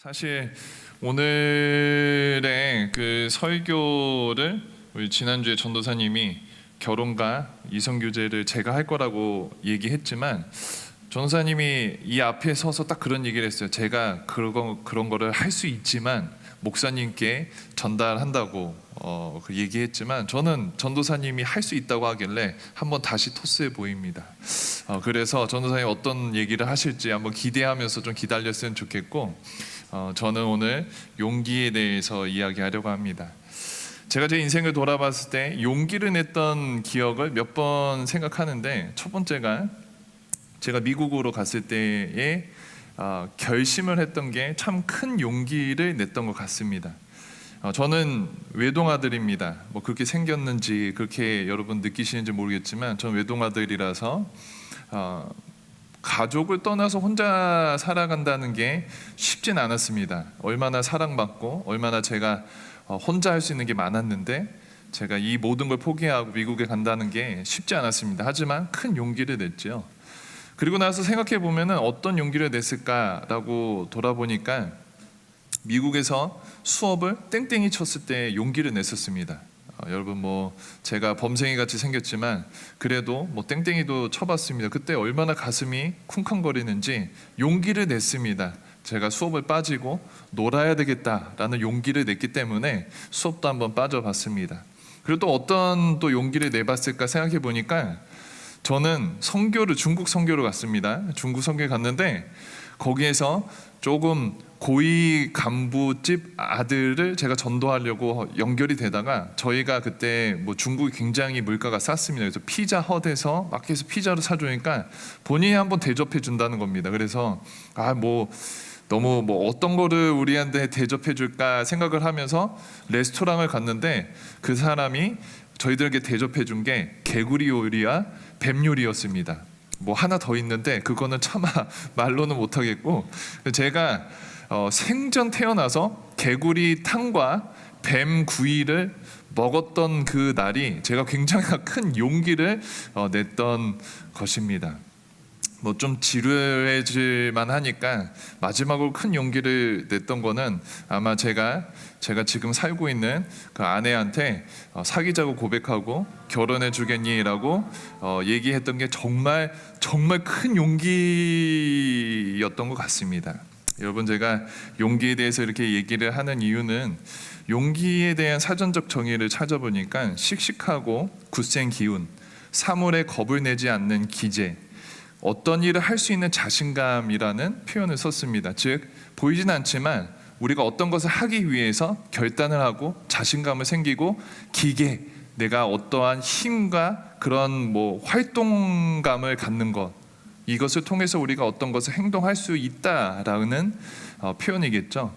사실 오늘의 그 설교를 우리 지난주에 전도사님이 결혼과 이성교제를 제가 할 거라고 얘기했지만 전도사님이 이 앞에 서서 딱 그런 얘기를 했어요. 제가 그런 거를 할 수 있지만 목사님께 전달한다고 그 얘기했지만 저는 전도사님이 할 수 있다고 하길래 한번 다시 토스해 보입니다. 그래서 전도사님 어떤 얘기를 하실지 한번 기대하면서 좀 기다렸으면 좋겠고 저는 오늘 용기에 대해서 이야기하려고 합니다. 제가 제 인생을 돌아봤을 때 용기를 냈던 기억을 몇 번 생각하는데, 첫 번째가 제가 미국으로 갔을 때에 결심을 했던 게 참 큰 용기를 냈던 것 같습니다. 저는 외동아들입니다. 뭐 그렇게 생겼는지 그렇게 여러분 느끼시는지 모르겠지만 저는 외동아들이라서 가족을 떠나서 혼자 살아간다는 게 쉽진 않았습니다. 얼마나 사랑받고 얼마나 제가 혼자 할 수 있는 게 많았는데 제가 이 모든 걸 포기하고 미국에 간다는 게 쉽지 않았습니다. 하지만 큰 용기를 냈죠. 그리고 나서 생각해 보면은 어떤 용기를 냈을까라고 돌아보니까 미국에서 수업을 땡땡이 쳤을 때 용기를 냈었습니다. 여러분 뭐 제가 범생이 같이 생겼지만 그래도 뭐 땡땡이도 쳐봤습니다. 그때 얼마나 가슴이 쿵쾅거리는지 용기를 냈습니다. 제가 수업을 빠지고 놀아야 되겠다라는 용기를 냈기 때문에 수업도 한번 빠져봤습니다. 그리고 또 어떤 또 용기를 내봤을까 생각해 보니까 저는 중국 선교를 갔습니다. 중국 선교에 갔는데 거기에서 조금 고위 간부집 아들을 제가 전도하려고 연결이 되다가, 저희가 그때 뭐 중국이 굉장히 물가가 쌌습니다. 그래서 피자헛에서 마켓에서 피자를 사주니까 본인이 한번 대접해 준다는 겁니다. 그래서 너무 어떤 거를 우리한테 대접해 줄까 생각을 하면서 레스토랑을 갔는데 그 사람이 저희들에게 대접해 준 게 개구리 요리와 뱀 요리였습니다. 뭐 하나 더 있는데 그거는 차마 말로는 못하겠고, 제가 생전 태어나서 개구리 탕과 뱀 구이를 먹었던 그 날이 제가 굉장히 큰 용기를 냈던 것입니다. 뭐 좀 지루해질만 하니까 마지막으로 큰 용기를 냈던 거는 아마 제가 지금 살고 있는 그 아내한테 사귀자고 고백하고 결혼해 주겠니라고 얘기했던 게 정말 큰 용기였던 것 같습니다. 여러분, 제가 용기에 대해서 이렇게 얘기를 하는 이유는 용기에 대한 사전적 정의를 찾아보니까 씩씩하고 굳센 기운, 사물에 겁을 내지 않는 기재, 어떤 일을 할 수 있는 자신감이라는 표현을 썼습니다. 즉 보이진 않지만 우리가 어떤 것을 하기 위해서 결단을 하고 자신감을 생기고 기계, 내가 어떠한 힘과 그런 활동감을 갖는 것, 이것을 통해서 우리가 어떤 것을 행동할 수 있다라는 표현이겠죠.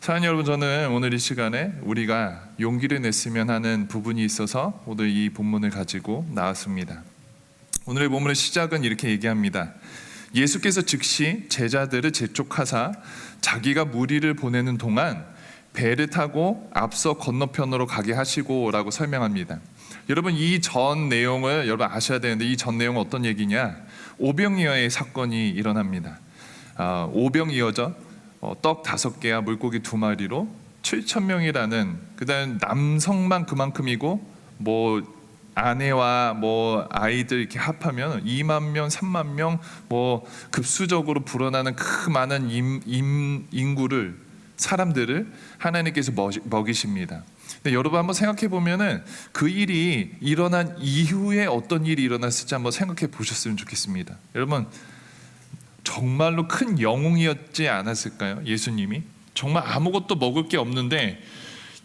사랑하는 여러분, 저는 오늘 이 시간에 우리가 용기를 냈으면 하는 부분이 있어서 오늘 이 본문을 가지고 나왔습니다. 오늘의 본문의 시작은 이렇게 얘기합니다. 예수께서 즉시 제자들을 재촉하사 자기가 무리를 보내는 동안 배를 타고 앞서 건너편으로 가게 하시고 라고 설명합니다. 여러분, 이 전 내용을 여러분 아셔야 되는데, 이 전 내용은 어떤 얘기냐? 오병이어의 사건이 일어납니다. 오병이어죠. 떡 5개와 물고기 2마리로 7,000명이라는, 그다음 남성만 그만큼이고 아내와 아이들 이렇게 합하면 2만 명, 3만 명 급수적으로 불어나는 그 많은 인구를, 사람들을 하나님께서 먹이십니다. 근데 여러분 한번 생각해 보면은 그 일이 일어난 이후에 어떤 일이 일어났을지 한번 생각해 보셨으면 좋겠습니다. 여러분, 정말로 큰 영웅이었지 않았을까요? 예수님이 정말 아무것도 먹을 게 없는데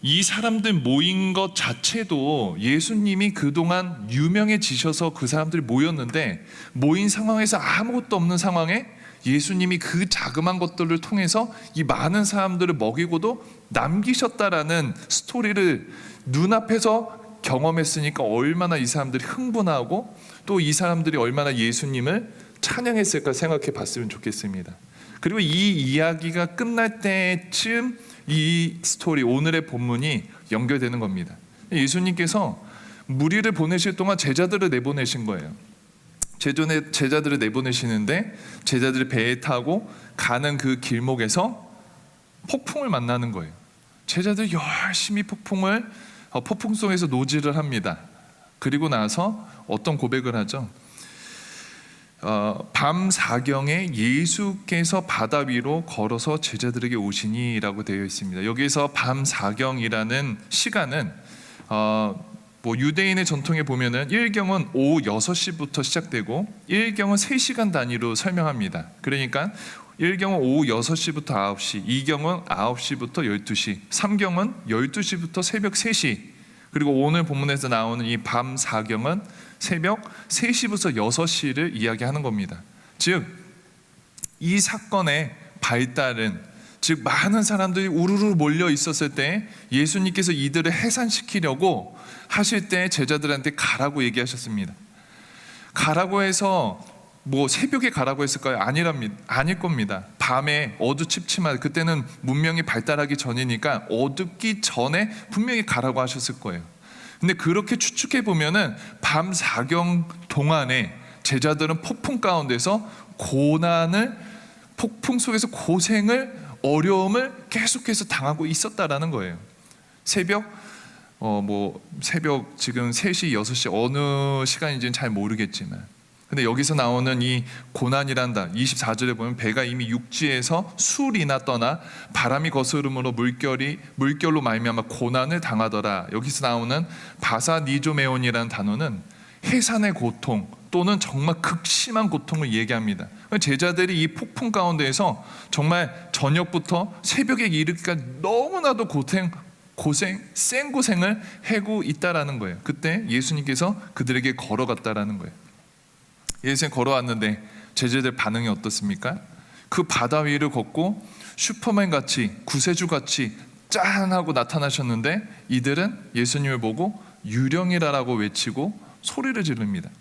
이 사람들 모인 것 자체도 예수님이 그동안 유명해지셔서 그 사람들이 모였는데, 모인 상황에서 아무것도 없는 상황에 예수님이 그 자그마한 것들을 통해서 이 많은 사람들을 먹이고도 남기셨다라는 스토리를 눈앞에서 경험했으니까 얼마나 이 사람들이 흥분하고 또 이 사람들이 얼마나 예수님을 찬양했을까 생각해 봤으면 좋겠습니다. 그리고 이 이야기가 끝날 때쯤 이 스토리, 오늘의 본문이 연결되는 겁니다. 예수님께서 무리를 보내실 동안 제자들을 내보내신 거예요. 제자들을 내보내시는데 제자들이 배에 타고 가는 그 길목에서 폭풍을 만나는 거예요. 제자들이 열심히 폭풍 속에서 노질을 합니다. 그리고 나서 어떤 고백을 하죠? 밤 사경에 예수께서 바다 위로 걸어서 제자들에게 오시니라고 되어 있습니다. 여기서 밤 사경이라는 시간은 유대인의 전통에 보면은 일경은 오후 6시부터 시작되고 일경은 3시간 단위로 설명합니다. 그러니까 1경은 오후 6시부터 9시, 2경은 9시부터 12시, 3경은 12시부터 새벽 3시, 그리고 오늘 본문에서 나오는 이 밤 4경은 새벽 3시부터 6시를 이야기하는 겁니다. 즉, 이 사건의 발달은, 즉 많은 사람들이 우르르 몰려 있었을 때 예수님께서 이들을 해산시키려고 하실 때 제자들한테 가라고 얘기하셨습니다. 가라고 해서 새벽에 가라고 했을까요? 아닐 겁니다. 밤에 어두침침한, 그때는 문명이 발달하기 전이니까 어둡기 전에 분명히 가라고 하셨을 거예요. 근데 그렇게 추측해 보면은 밤 4경 동안에 제자들은 폭풍 가운데서 고난을, 폭풍 속에서 고생을, 어려움을 계속해서 당하고 있었다라는 거예요. 새벽 지금 3시, 6시 어느 시간인지는 잘 모르겠지만, 근데 여기서 나오는 이 고난이란다, 24절에 보면 배가 이미 육지에서 술이나 떠나 바람이 거스름으로 물결로 말미암아 고난을 당하더라. 여기서 나오는 바사니조메온이라는 단어는 해산의 고통 또는 정말 극심한 고통을 얘기합니다. 제자들이 이 폭풍 가운데에서 정말 저녁부터 새벽에 이르기까지 너무나도 센 고생을 해고 있다라는 거예요. 그때 예수님께서 그들에게 걸어갔다라는 거예요. 예수님 걸어왔는데 제자들 반응이 어떻습니까? 그 바다 위를 걷고 슈퍼맨 같이, 구세주 같이 짠 하고 나타나셨는데 이들은 예수님을 보고 유령이라고 외치고 소리를 지릅니다.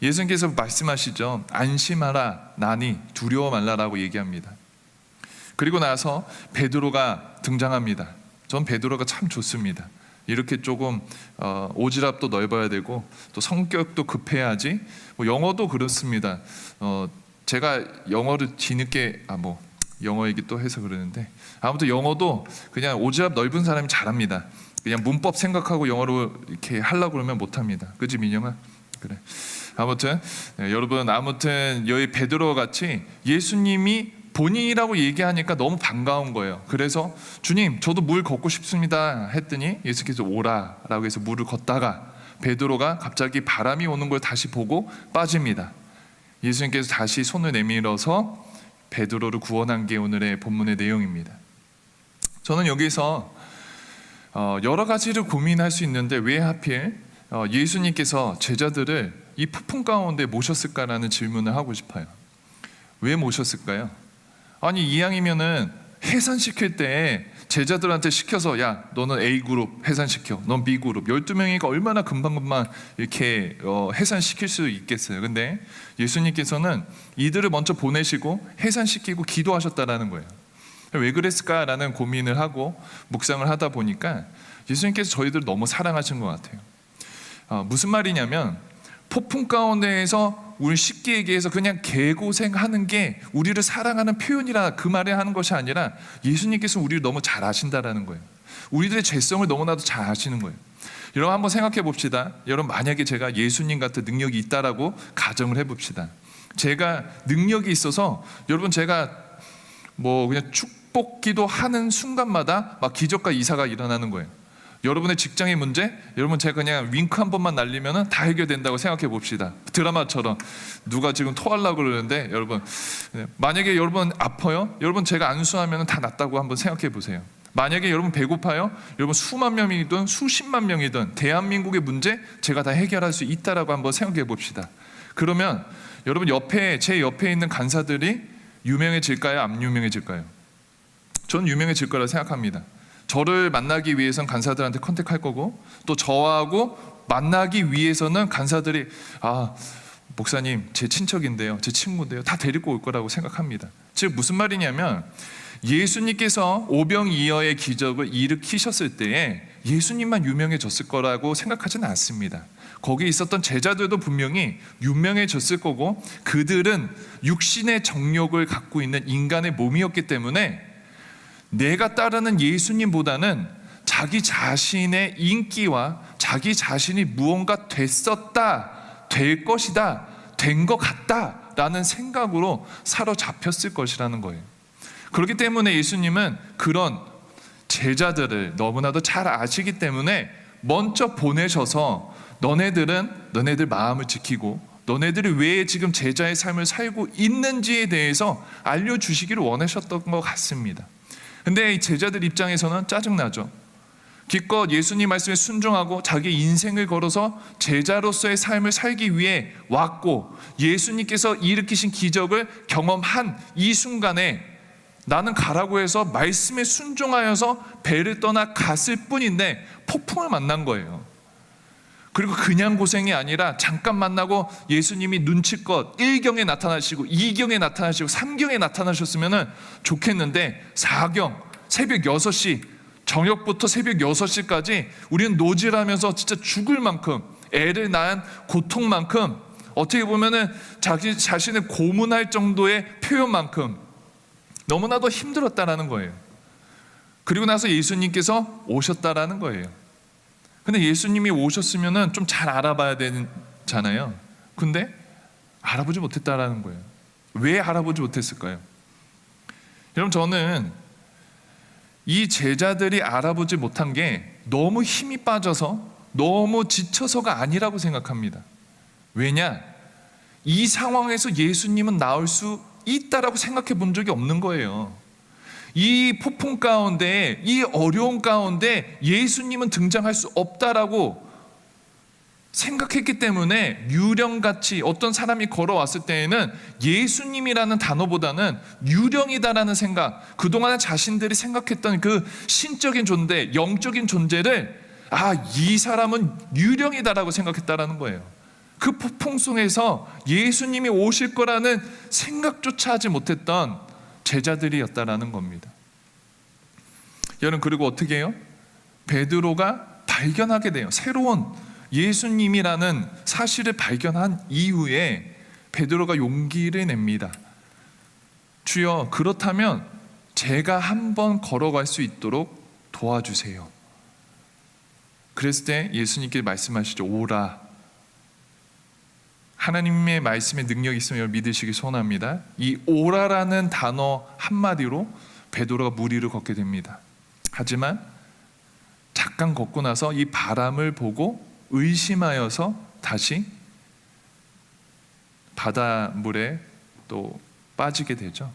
예수님께서 말씀하시죠. 안심하라, 나니 두려워 말라라고 얘기합니다. 그리고 나서 베드로가 등장합니다. 전 베드로가 참 좋습니다. 이렇게 조금 오지랖도 넓어야 되고 또 성격도 급해야지. 영어도 그렇습니다. 제가 영어를 뒤늦게 영어 얘기 또 해서 그러는데, 아무튼 영어도 그냥 오지랖 넓은 사람이 잘합니다. 그냥 문법 생각하고 영어로 이렇게 하려고 그러면 못합니다. 그치 민영아? 그래. 아무튼 여러분, 여기 베드로 같이 예수님이 본인이라고 얘기하니까 너무 반가운 거예요. 그래서 주님, 저도 물 걷고 싶습니다 했더니 예수께서 오라라고 해서 물을 걷다가 베드로가 갑자기 바람이 오는 걸 다시 보고 빠집니다. 예수님께서 다시 손을 내밀어서 베드로를 구원한 게 오늘의 본문의 내용입니다. 저는 여기서 여러 가지를 고민할 수 있는데 왜 하필 예수님께서 제자들을 이 폭풍 가운데 모셨을까라는 질문을 하고 싶어요. 왜 모셨을까요? 아니, 이왕이면은 해산시킬 때 제자들한테 시켜서, 야, 너는 A그룹 해산시켜, 넌 B그룹, 12명이니까 얼마나 금방금방 이렇게 해산시킬 수 있겠어요. 근데 예수님께서는 이들을 먼저 보내시고 해산시키고 기도하셨다라는 거예요. 왜 그랬을까라는 고민을 하고 묵상을 하다 보니까 예수님께서 저희들을 너무 사랑하신 것 같아요. 무슨 말이냐면, 폭풍 가운데에서 우리 쉽게 얘기해서 그냥 개고생하는 게 우리를 사랑하는 표현이라 그 말을 하는 것이 아니라 예수님께서 우리를 너무 잘 아신다라는 거예요. 우리들의 죄성을 너무나도 잘 아시는 거예요. 여러분, 한번 생각해 봅시다. 여러분, 만약에 제가 예수님 같은 능력이 있다라고 가정을 해봅시다. 제가 능력이 있어서 여러분, 제가 그냥 축복기도 하는 순간마다 막 기적과 이사가 일어나는 거예요. 여러분의 직장의 문제, 여러분 제가 그냥 윙크 한 번만 날리면 다 해결된다고 생각해 봅시다. 드라마처럼 누가 지금 토하려고 그러는데, 여러분 만약에 여러분 아파요, 여러분 제가 안수하면 다 낫다고 한번 생각해 보세요. 만약에 여러분 배고파요, 여러분 수만 명이든 수십만 명이든 대한민국의 문제 제가 다 해결할 수 있다라고 한번 생각해 봅시다. 그러면 여러분 제 옆에 있는 간사들이 유명해질까요? 안 유명해질까요? 전 유명해질 거라 생각합니다. 저를 만나기 위해서는 간사들한테 컨택할 거고, 또 저하고 만나기 위해서는 간사들이 목사님 제 친척인데요, 제 친구인데요, 다 데리고 올 거라고 생각합니다. 즉 무슨 말이냐면, 예수님께서 오병이어의 기적을 일으키셨을 때에 예수님만 유명해졌을 거라고 생각하지는 않습니다. 거기 있었던 제자들도 분명히 유명해졌을 거고, 그들은 육신의 정욕을 갖고 있는 인간의 몸이었기 때문에 내가 따르는 예수님보다는 자기 자신의 인기와 자기 자신이 무언가 됐었다, 될 것이다, 된 것 같다 라는 생각으로 사로잡혔을 것이라는 거예요. 그렇기 때문에 예수님은 그런 제자들을 너무나도 잘 아시기 때문에 먼저 보내셔서 너네들 마음을 지키고 너네들이 왜 지금 제자의 삶을 살고 있는지에 대해서 알려주시기를 원하셨던 것 같습니다. 근데 이 제자들 입장에서는 짜증나죠. 기껏 예수님 말씀에 순종하고 자기 인생을 걸어서 제자로서의 삶을 살기 위해 왔고 예수님께서 일으키신 기적을 경험한 이 순간에 나는 가라고 해서 말씀에 순종하여서 배를 떠나 갔을 뿐인데 폭풍을 만난 거예요. 그리고 그냥 고생이 아니라 잠깐 만나고 예수님이 눈치껏 1경에 나타나시고 2경에 나타나시고 3경에 나타나셨으면 좋겠는데 4경 새벽 6시 저녁부터 새벽 6시까지 우리는 노질하면서 진짜 죽을 만큼 애를 낳은 고통만큼 어떻게 보면은 자기 자신을 고문할 정도의 표현만큼 너무나도 힘들었다라는 거예요. 그리고 나서 예수님께서 오셨다라는 거예요. 근데 예수님이 오셨으면은 좀 잘 알아봐야 되잖아요. 근데 알아보지 못했다라는 거예요. 왜 알아보지 못했을까요? 여러분, 저는 이 제자들이 알아보지 못한 게 너무 힘이 빠져서 너무 지쳐서가 아니라고 생각합니다. 왜냐? 이 상황에서 예수님은 나올 수 있다라고 생각해 본 적이 없는 거예요. 이 폭풍 가운데, 이 어려운 가운데 예수님은 등장할 수 없다라고 생각했기 때문에 유령같이 어떤 사람이 걸어왔을 때에는 예수님이라는 단어보다는 유령이다라는 생각, 그동안 자신들이 생각했던 그 신적인 존재, 영적인 존재를 이 사람은 유령이다라고 생각했다라는 거예요. 그 폭풍 속에서 예수님이 오실 거라는 생각조차 하지 못했던 제자들이었다라는 겁니다. 여러분, 그리고 어떻게 해요? 베드로가 발견하게 돼요. 새로운 예수님이라는 사실을 발견한 이후에 베드로가 용기를 냅니다. 주여, 그렇다면 제가 한번 걸어갈 수 있도록 도와주세요. 그랬을 때 예수님께 말씀하시죠. 오라. 하나님의 말씀에 능력이 있으면 믿으시기 소원합니다. 이 오라라는 단어 한마디로 베드로가 물 위를 걷게 됩니다. 하지만 잠깐 걷고 나서 이 바람을 보고 의심하여서 다시 바닷물에 또 빠지게 되죠.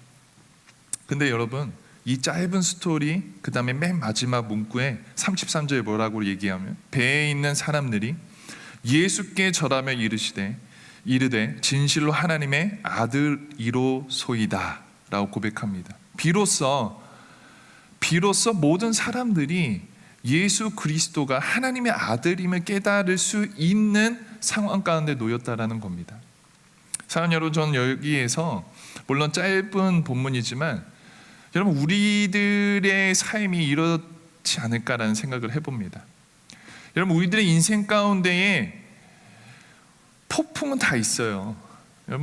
근데 여러분, 이 짧은 스토리 그 다음에 맨 마지막 문구에 33절에 뭐라고 얘기하면 배에 있는 사람들이 예수께 절하며 이르되 진실로 하나님의 아들이로소이다 라고 고백합니다. 비로소 모든 사람들이 예수 그리스도가 하나님의 아들임을 깨달을 수 있는 상황 가운데 놓였다라는 겁니다. 사랑하는 여러분, 저는 여기에서 물론 짧은 본문이지만 여러분, 우리들의 삶이 이렇지 않을까라는 생각을 해봅니다. 여러분, 우리들의 인생 가운데에 폭풍은 다 있어요.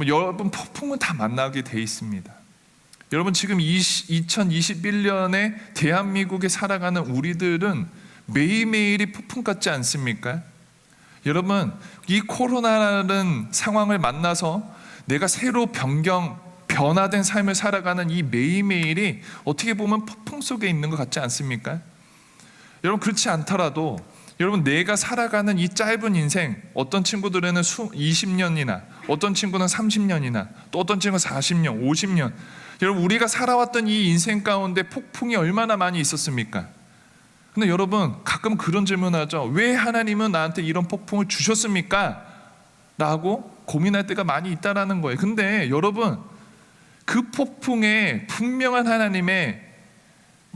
여러분 폭풍은 다 만나게 돼 있습니다. 여러분, 지금 2021년에 대한민국에 살아가는 우리들은 매일매일이 폭풍 같지 않습니까? 여러분, 이 코로나라는 상황을 만나서 내가 새로 변화된 삶을 살아가는 이 매일매일이 어떻게 보면 폭풍 속에 있는 것 같지 않습니까? 여러분, 그렇지 않더라도 여러분, 내가 살아가는 이 짧은 인생, 어떤 친구들에는 20년이나 어떤 친구는 30년이나 또 어떤 친구는 40년, 50년, 여러분, 우리가 살아왔던 이 인생 가운데 폭풍이 얼마나 많이 있었습니까? 근데 여러분, 가끔 그런 질문을 하죠. 왜 하나님은 나한테 이런 폭풍을 주셨습니까? 라고 고민할 때가 많이 있다라는 거예요. 근데 여러분, 그 폭풍에 분명한 하나님의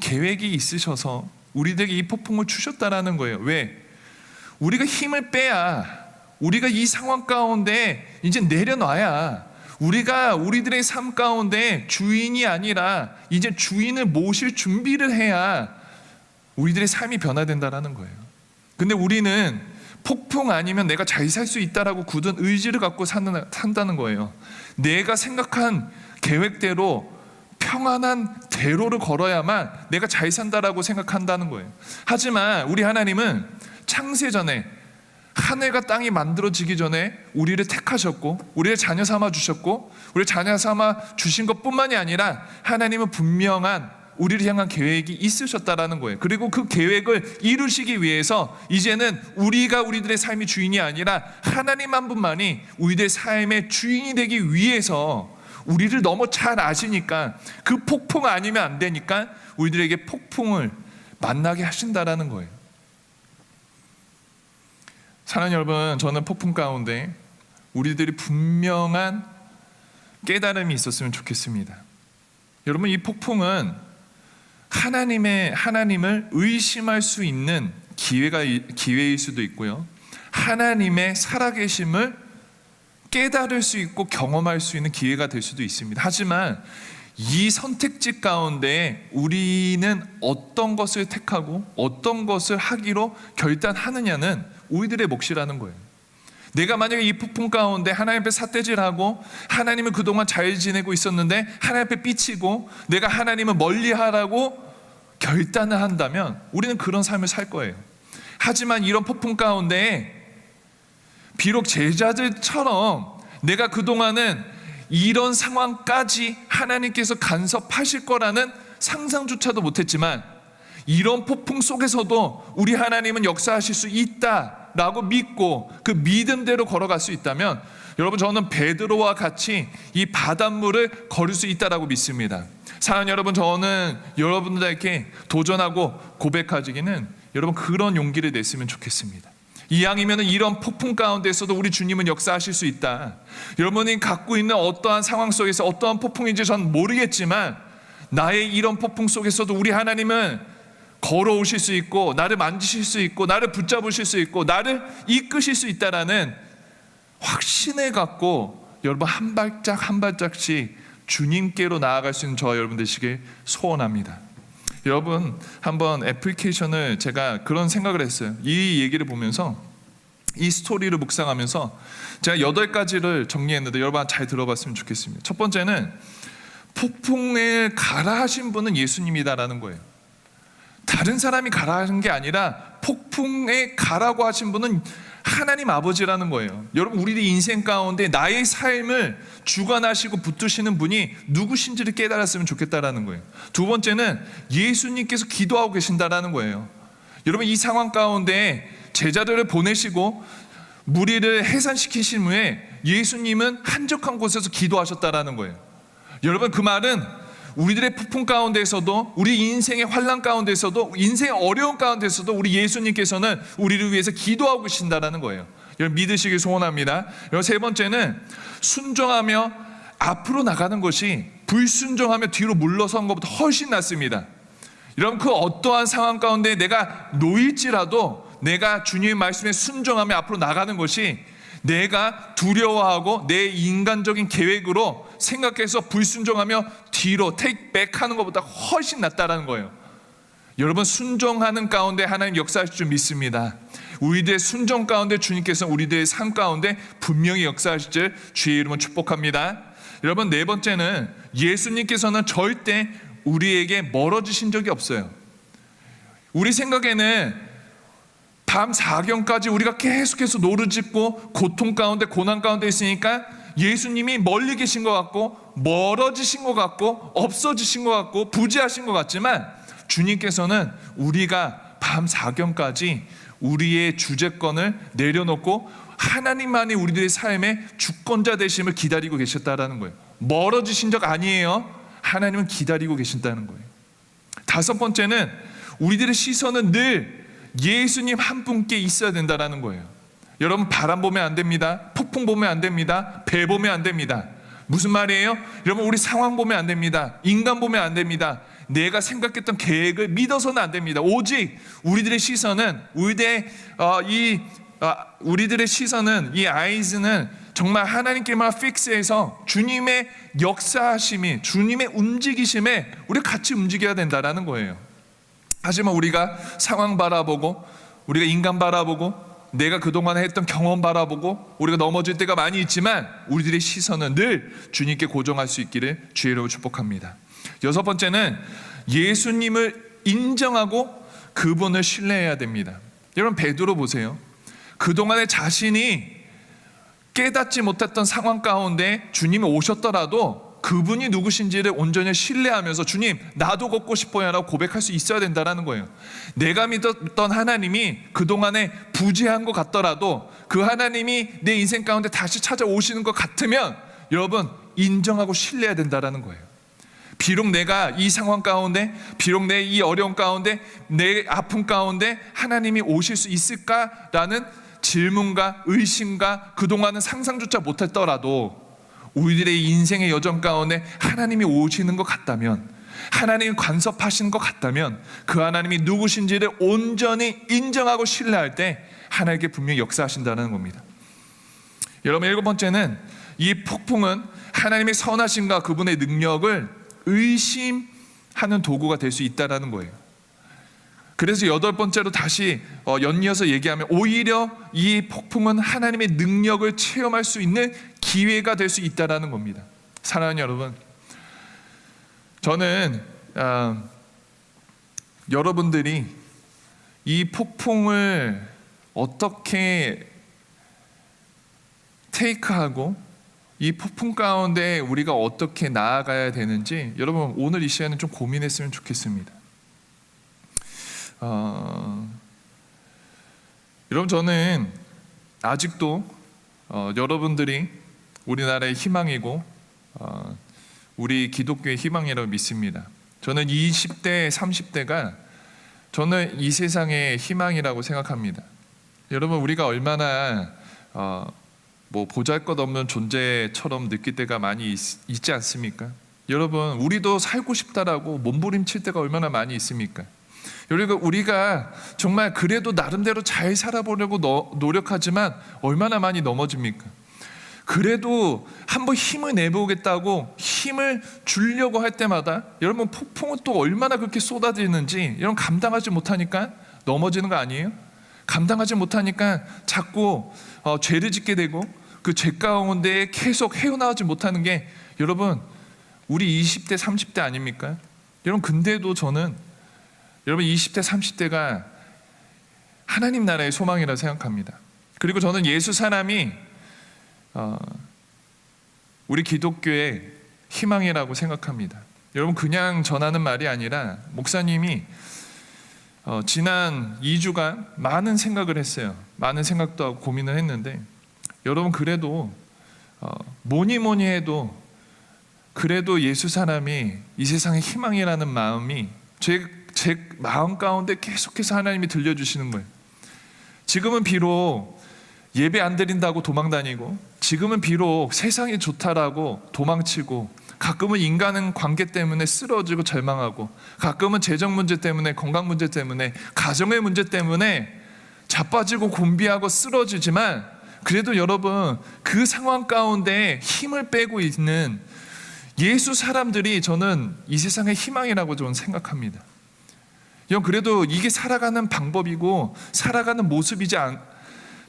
계획이 있으셔서 우리들에게 이 폭풍을 주셨다라는 거예요. 왜? 우리가 힘을 빼야, 우리가 이 상황 가운데 이제 내려놔야, 우리가 우리들의 삶 가운데 주인이 아니라 이제 주인을 모실 준비를 해야 우리들의 삶이 변화된다라는 거예요. 근데 우리는 폭풍 아니면 내가 잘 살 수 있다라고 굳은 의지를 갖고 산다는 거예요. 내가 생각한 계획대로 평안한 대로를 걸어야만 내가 잘 산다라고 생각한다는 거예요. 하지만 우리 하나님은 창세전에 하늘과 땅이 만들어지기 전에 우리를 택하셨고 우리를 자녀 삼아 주셨고 우리를 자녀 삼아 주신 것뿐만이 아니라 하나님은 분명한 우리를 향한 계획이 있으셨다라는 거예요. 그리고 그 계획을 이루시기 위해서 이제는 우리가 우리들의 삶의 주인이 아니라 하나님 한 분만이 우리들의 삶의 주인이 되기 위해서 우리를 너무 잘 아시니까 그 폭풍 아니면 안 되니까 우리들에게 폭풍을 만나게 하신다라는 거예요. 사랑하는 여러분, 저는 폭풍 가운데 우리들이 분명한 깨달음이 있었으면 좋겠습니다. 여러분, 이 폭풍은 하나님을 의심할 수 있는 기회일 수도 있고요, 하나님의 살아계심을 깨달을 수 있고 경험할 수 있는 기회가 될 수도 있습니다. 하지만 이 선택지 가운데 우리는 어떤 것을 택하고 어떤 것을 하기로 결단하느냐는 우리들의 몫이라는 거예요. 내가 만약에 이 폭풍 가운데 하나님 앞에 삿대질하고 하나님을 그동안 잘 지내고 있었는데 하나님 앞에 삐치고 내가 하나님을 멀리하라고 결단을 한다면 우리는 그런 삶을 살 거예요. 하지만 이런 폭풍 가운데 비록 제자들처럼 내가 그동안은 이런 상황까지 하나님께서 간섭하실 거라는 상상조차도 못했지만 이런 폭풍 속에서도 우리 하나님은 역사하실 수 있다라고 믿고 그 믿음대로 걸어갈 수 있다면 여러분, 저는 베드로와 같이 이 바닷물을 걸을 수 있다라고 믿습니다. 사랑하는 여러분, 저는 여러분들에게 도전하고 고백하기는 여러분 그런 용기를 냈으면 좋겠습니다. 이왕이면 이런 폭풍 가운데서도 우리 주님은 역사하실 수 있다. 여러분이 갖고 있는 어떠한 상황 속에서 어떠한 폭풍인지 전 모르겠지만 나의 이런 폭풍 속에서도 우리 하나님은 걸어오실 수 있고 나를 만지실 수 있고 나를 붙잡으실 수 있고 나를 이끄실 수 있다라는 확신을 갖고 여러분 한 발짝 한 발짝씩 주님께로 나아갈 수 있는 저와 여러분 되시길 소원합니다. 여러분, 한번 애플리케이션을 제가 그런 생각을 했어요. 이 얘기를 보면서 이 스토리를 묵상하면서 제가 8가지를 정리했는데 여러분 잘 들어봤으면 좋겠습니다. 첫 번째는 폭풍을 가라 하신 분은 예수님이다라는 거예요. 다른 사람이 가라 하신 게 아니라 폭풍에 가라고 하신 분은 하나님 아버지라는 거예요. 여러분, 우리의 인생 가운데 나의 삶을 주관하시고 붙드시는 분이 누구신지를 깨달았으면 좋겠다라는 거예요. 두 번째는 예수님께서 기도하고 계신다라는 거예요. 여러분, 이 상황 가운데 제자들을 보내시고 무리를 해산시키신 후에 예수님은 한적한 곳에서 기도하셨다라는 거예요. 여러분, 그 말은 우리들의 폭풍 가운데서도 우리 인생의 환난 가운데서도 인생의 어려운 가운데서도 우리 예수님께서는 우리를 위해서 기도하고 계신다라는 거예요. 여러분, 믿으시길 소원합니다. 여러분, 세 번째는 순종하며 앞으로 나가는 것이 불순종하며 뒤로 물러선 것보다 훨씬 낫습니다. 여러분, 그 어떠한 상황 가운데 내가 놓일지라도 내가 주님의 말씀에 순종하며 앞으로 나가는 것이 내가 두려워하고 내 인간적인 계획으로 생각해서 불순종하며 뒤로 take back 하는 것보다 훨씬 낫다라는 거예요. 여러분, 순종하는 가운데 하나님 역사하실 줄 믿습니다. 우리들의 순종 가운데 주님께서 우리들의 삶 가운데 분명히 역사하실 줄 주의 이름으로 축복합니다. 여러분, 네 번째는 예수님께서는 절대 우리에게 멀어지신 적이 없어요. 우리 생각에는 밤 4경까지 우리가 계속해서 노루짓고 고통 가운데 고난 가운데 있으니까 예수님이 멀리 계신 것 같고 멀어지신 것 같고 없어지신 것 같고 부재하신 것 같지만 주님께서는 우리가 밤 4경까지 우리의 주재권을 내려놓고 하나님만이 우리들의 삶의 주권자 되심을 기다리고 계셨다라는 거예요. 멀어지신 적 아니에요. 하나님은 기다리고 계신다는 거예요. 다섯 번째는 우리들의 시선은 늘 예수님 한 분께 있어야 된다는 거예요. 여러분, 바람 보면 안 됩니다. 폭풍 보면 안 됩니다. 배 보면 안 됩니다. 무슨 말이에요? 여러분, 우리 상황 보면 안 됩니다. 인간 보면 안 됩니다. 내가 생각했던 계획을 믿어서는 안 됩니다. 오직 우리들의 시선은 우리들의 시선은 이 아이즈는 정말 하나님께만 픽스해서 주님의 역사하심이 주님의 움직이심에 우리 같이 움직여야 된다라는 거예요. 하지만 우리가 상황 바라보고 우리가 인간 바라보고 내가 그동안 했던 경험 바라보고 우리가 넘어질 때가 많이 있지만 우리들의 시선은 늘 주님께 고정할 수 있기를 주의 이름으로 축복합니다. 여섯 번째는 예수님을 인정하고 그분을 신뢰해야 됩니다. 여러분, 베드로 보세요. 그동안에 자신이 깨닫지 못했던 상황 가운데 주님이 오셨더라도 그분이 누구신지를 온전히 신뢰하면서 주님, 나도 걷고 싶어요 라고 고백할 수 있어야 된다는 거예요. 내가 믿었던 하나님이 그동안에 부재한 것 같더라도 그 하나님이 내 인생 가운데 다시 찾아오시는 것 같으면 여러분, 인정하고 신뢰해야 된다는 거예요. 비록 내가 이 상황 가운데, 비록 내 이 어려움 가운데, 내 아픔 가운데 하나님이 오실 수 있을까라는 질문과 의심과 그동안은 상상조차 못했더라도 우리들의 인생의 여정 가운데 하나님이 오시는 것 같다면, 하나님이 간섭하시는 것 같다면 그 하나님이 누구신지를 온전히 인정하고 신뢰할 때 하나님께 분명히 역사하신다는 겁니다. 여러분, 일곱 번째는 이 폭풍은 하나님의 선하심과 그분의 능력을 의심하는 도구가 될 수 있다는 거예요. 그래서 여덟 번째로 다시 연이어서 얘기하면 오히려 이 폭풍은 하나님의 능력을 체험할 수 있는 기회가 될 수 있다는 겁니다. 사랑하는 여러분, 저는 여러분들이 이 폭풍을 어떻게 테이크하고 이 폭풍 가운데 우리가 어떻게 나아가야 되는지 여러분 오늘 이 시간에 좀 고민했으면 좋겠습니다. 여러분, 저는 아직도 여러분들이 우리나라의 희망이고 우리 기독교의 희망이라고 믿습니다. 저는 20대, 30대가 저는 이 세상의 희망이라고 생각합니다. 여러분, 우리가 얼마나 뭐 보잘것없는 존재처럼 느낄 때가 많이 있지 않습니까? 여러분, 우리도 살고 싶다라고 몸부림칠 때가 얼마나 많이 있습니까? 그리고 우리가 정말 그래도 나름대로 잘 살아보려고 노력하지만 얼마나 많이 넘어집니까? 그래도 한번 힘을 내보겠다고 힘을 주려고 할 때마다 여러분, 폭풍은 또 얼마나 그렇게 쏟아지는지 여러분 감당하지 못하니까 넘어지는 거 아니에요? 감당하지 못하니까 자꾸 죄를 짓게 되고 그 죄 가운데 계속 헤어나오지 못하는 게 여러분 우리 20대 30대 아닙니까? 여러분, 근데도 저는 여러분 20대 30대가 하나님 나라의 소망이라고 생각합니다. 그리고 저는 예수 사람이 우리 기독교의 희망이라고 생각합니다. 여러분, 그냥 전하는 말이 아니라 목사님이 지난 2주간 많은 생각을 했어요. 많은 생각도 하고 고민을 했는데 여러분, 그래도 뭐니 해도 그래도 예수 사람이 이 세상의 희망이라는 마음이 제 마음 가운데 계속해서 하나님이 들려주시는 거예요. 지금은 비록 예배 안 드린다고 도망다니고, 지금은 비록 세상이 좋다라고 도망치고, 가끔은 인간은 관계 때문에 쓰러지고 절망하고, 가끔은 재정 문제 때문에, 건강 문제 때문에, 가정의 문제 때문에 자빠지고 곤비하고 쓰러지지만, 그래도 여러분 그 상황 가운데 힘을 빼고 있는 예수 사람들이 저는 이 세상의 희망이라고 저는 생각합니다. 그래도 이게 살아가는 방법이고 살아가는 모습이지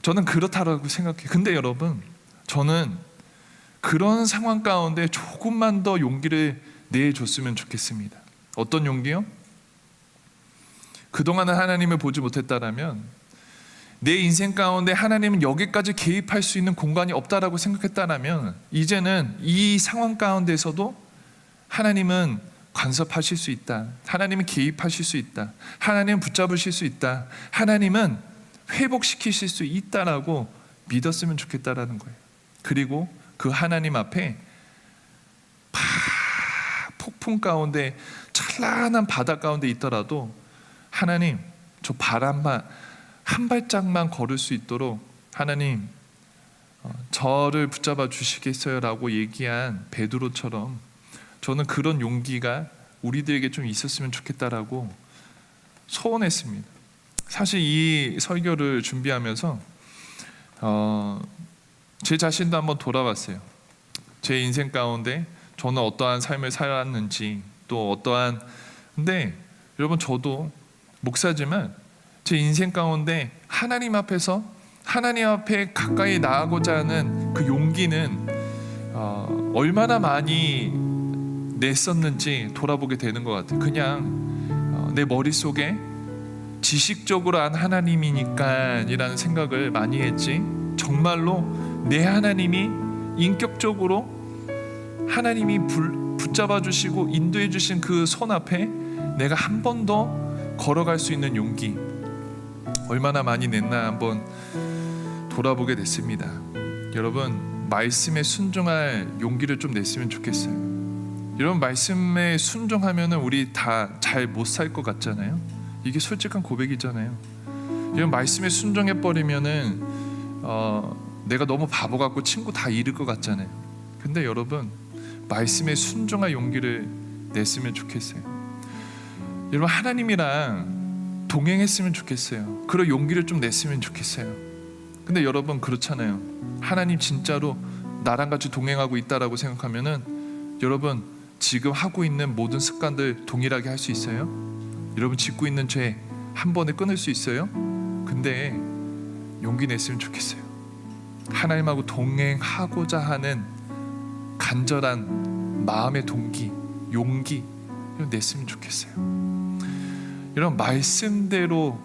저는 그렇다고 생각해요. 근데 여러분, 저는 그런 상황 가운데 조금만 더 용기를 내줬으면 좋겠습니다. 어떤 용기요? 그동안은 하나님을 보지 못했다라면, 내 인생 가운데 하나님은 여기까지 개입할 수 있는 공간이 없다라고 생각했다라면, 이제는 이 상황 가운데서도 하나님은 간섭하실 수 있다, 하나님은 개입하실 수 있다, 하나님은 붙잡으실 수 있다, 하나님은 회복시키실 수 있다라고 믿었으면 좋겠다라는 거예요. 그리고 그 하나님 앞에 폭풍 가운데 찬란한 바다 가운데 있더라도 하나님, 저 바람만 한 발짝만 걸을 수 있도록 하나님 저를 붙잡아 주시겠어요? 라고 얘기한 베드로처럼 저는 그런 용기가 우리들에게 좀 있었으면 좋겠다라고 소원했습니다. 사실 이 설교를 준비하면서 제 자신도 한번 돌아봤어요. 제 인생 가운데 저는 어떠한 삶을 살았는지, 또 어떠한, 근데 여러분, 저도 목사지만 제 인생 가운데 하나님 앞에서 하나님 앞에 가까이 나아가고자 하는 그 용기는 얼마나 많이 냈었는지 돌아보게 되는 것 같아요. 그냥 내 머릿속에 지식적으로 한 하나님이니까 이라는 생각을 많이 했지, 정말로 내 하나님이 인격적으로 하나님이 붙잡아 주시고 인도해 주신 그 손 앞에 내가 한 번 더 걸어갈 수 있는 용기, 얼마나 많이 냈나 한번 돌아보게 됐습니다. 여러분, 말씀에 순종할 용기를 좀 냈으면 좋겠어요. 여러분, 말씀에 순종하면은 우리 다 잘 못 살 것 같잖아요. 이게 솔직한 고백이잖아요. 여러분, 말씀에 순종해 버리면은 내가 너무 바보 같고 친구 다 잃을 것 같잖아요. 근데 여러분, 말씀에 순종할 용기를 냈으면 좋겠어요. 여러분, 하나님이랑 동행했으면 좋겠어요. 그런 용기를 좀 냈으면 좋겠어요. 근데 여러분, 그렇잖아요. 하나님 진짜로 나랑 같이 동행하고 있다라고 생각하면은 여러분, 지금 하고 있는 모든 습관들 동일하게 할 수 있어요? 여러분, 짓고 있는 죄 한 번에 끊을 수 있어요? 근데 용기 냈으면 좋겠어요. 하나님하고 동행하고자 하는 간절한 마음의 동기, 용기 냈으면 좋겠어요. 여러분, 말씀대로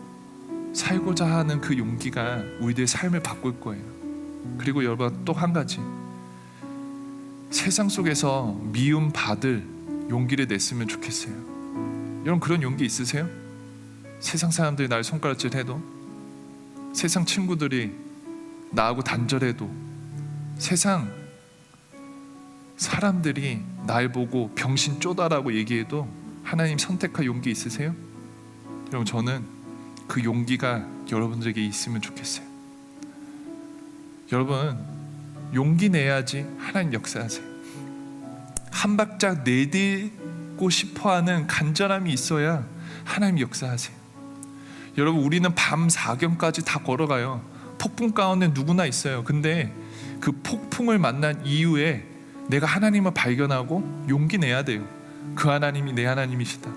살고자 하는 그 용기가 우리들의 삶을 바꿀 거예요. 그리고 여러분, 또 한 가지, 세상 속에서 미움 받을 용기를 냈으면 좋겠어요. 여러분, 그런 용기 있으세요? 세상 사람들이 날 손가락질해도, 세상 친구들이 나하고 단절해도, 세상 사람들이 날 보고 병신 쪼다라고 얘기해도 하나님 선택할 용기 있으세요? 여러분, 저는 그 용기가 여러분들에게 있으면 좋겠어요. 여러분, 용기 내야지 하나님 역사하세요. 한 발짝 내딛고 싶어하는 간절함이 있어야 하나님 역사하세요. 여러분, 우리는 밤 사경까지 다 걸어가요. 폭풍 가운데 누구나 있어요. 근데 그 폭풍을 만난 이후에 내가 하나님을 발견하고 용기 내야 돼요. 그 하나님이 내 하나님이시다.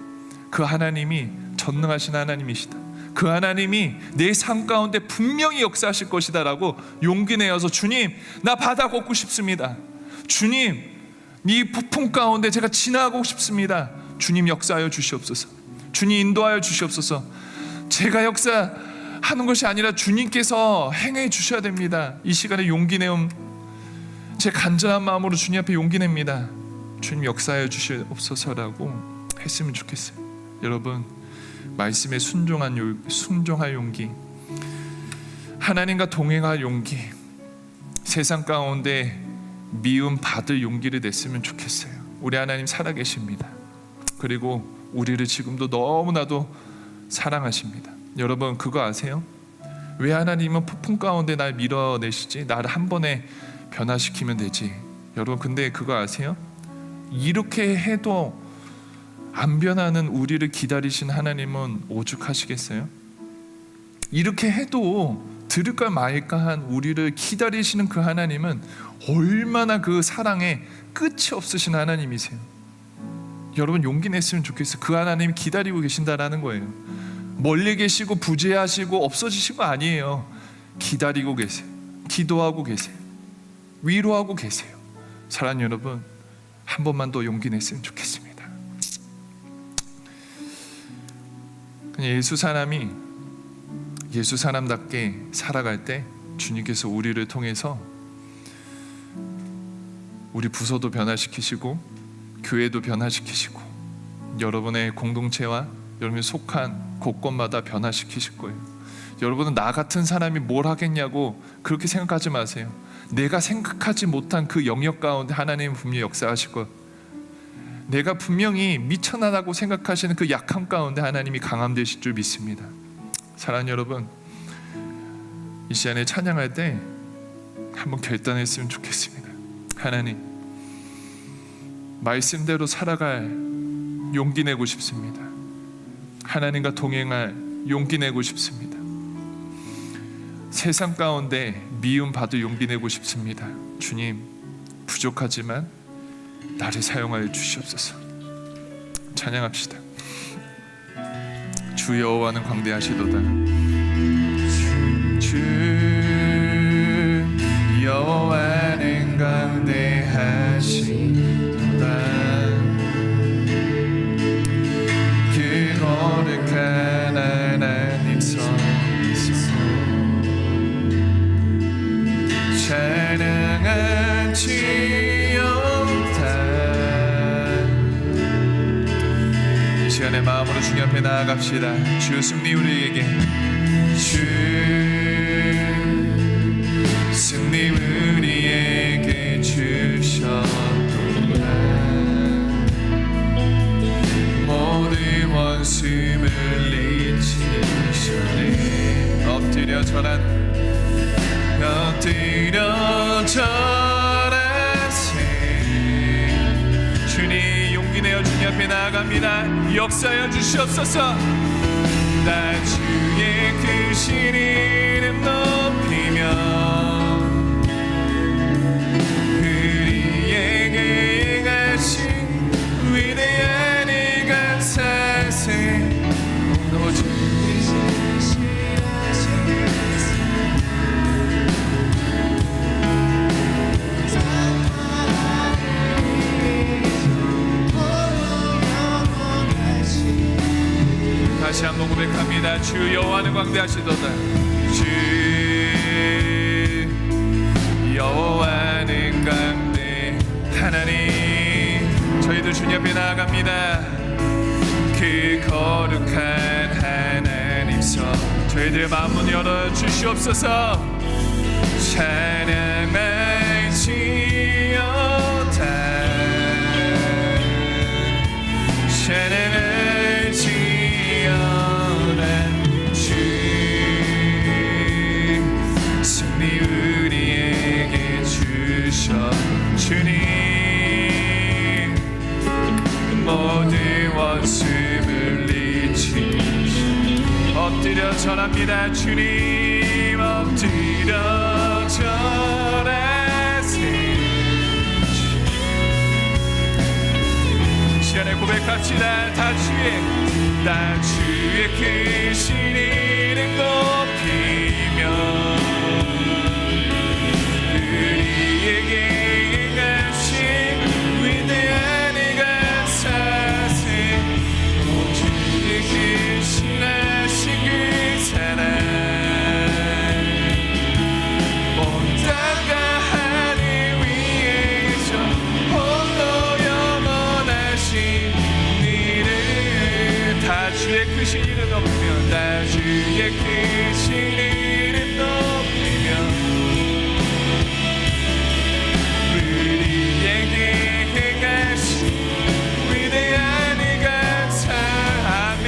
그 하나님이 전능하신 하나님이시다. 그 하나님이 내 삶 가운데 분명히 역사하실 것이다 라고 용기 내어서, 주님, 나 바다 걷고 싶습니다. 주님, 이 폭풍 가운데 제가 지나가고 싶습니다. 주님, 역사하여 주시옵소서. 주님, 인도하여 주시옵소서. 제가 역사하는 것이 아니라 주님께서 행해 주셔야 됩니다. 이 시간에 용기 내음, 제 간절한 마음으로 주님 앞에 용기 냅니다. 주님, 역사하여 주시옵소서라고 했으면 좋겠어요. 여러분, 말씀에 순종할 용기, 하나님과 동행할 용기, 세상 가운데 미움 받을 용기를 냈으면 좋겠어요. 우리 하나님 살아계십니다. 그리고 우리를 지금도 너무나도 사랑하십니다. 여러분, 그거 아세요? 왜 하나님은 폭풍 가운데 날 밀어내시지? 나를 한 번에 변화시키면 되지. 여러분, 근데 그거 아세요? 이렇게 해도 안 변하는 우리를 기다리신 하나님은 오죽하시겠어요? 이렇게 해도 들을까 말까 한 우리를 기다리시는 그 하나님은 얼마나 그 사랑에 끝이 없으신 하나님이세요. 여러분, 용기 냈으면 좋겠어요. 그 하나님이 기다리고 계신다라는 거예요. 멀리 계시고 부재하시고 없어지신 거 아니에요. 기다리고 계세요. 기도하고 계세요. 위로하고 계세요. 사랑하는 여러분, 한 번만 더 용기 냈으면 좋겠습니다. 예수 사람답게 살아갈 때 주님께서 우리를 통해서 우리 부서도 변화시키시고 교회도 변화시키시고 여러분의 공동체와 여러분이 속한 곳곳마다 변화시키실 거예요. 여러분은 나 같은 사람이 뭘 하겠냐고 그렇게 생각하지 마세요. 내가 생각하지 못한 그 영역 가운데 하나님은 분명히 역사하실 거예요. 내가 분명히 미천하다고 생각하시는 그 약함 가운데 하나님이 강함 되실 줄 믿습니다. 사랑하는 여러분, 이 시간에 찬양할 때 한번 결단했으면 좋겠습니다. 하나님, 말씀대로 살아갈 용기 내고 싶습니다. 하나님과 동행할 용기 내고 싶습니다. 세상 가운데 미움 받을 용기 내고 싶습니다. 주님, 부족하지만 나를 사용하여 주시옵소서. 찬양합시다. 주 여호와는 광대하시도다. 주 여호와는 광대하시도다. 마음으로 주님 앞에 나아갑시다. 주 승리 우리에게, 주 승리 우리에게 주셨도다. 모든 원수 물리치셨네. 엎드려 절하세. 주님 용기 내어 주님 앞에 나아갑니다. 역사하여 주시옵소서. 나 주의 크신 이름 높이며 그리에게 행하신 위대한 일 감사세. 오직 다시 한번 고백합니다. 주 여호와는 광대하시도다. 주 여호와는 광대하나니. 저희들 주님 앞에 나아갑니다. 그 거룩한 하나님서 저희들의 마음문 열어 주시옵소서. 찬양할지어다. 승리 우리에게 주셔. 주님 모든 원수 물리치시. 엎드려 절합니다. 주님 엎드려 절하세. 시간에 고백합시다. 다 주의 크신 이름 높이며 그리에게 행하신 위대한 일 감사세. 주의 크신 하신 그 사랑 온 땅과 하늘 위에 계셔 홀로 영원하신 이름. 다 주의 크신 이름 높이며 다 주의 크신 이름 높이며 우리에게 행하신 위대한 일 감사하네.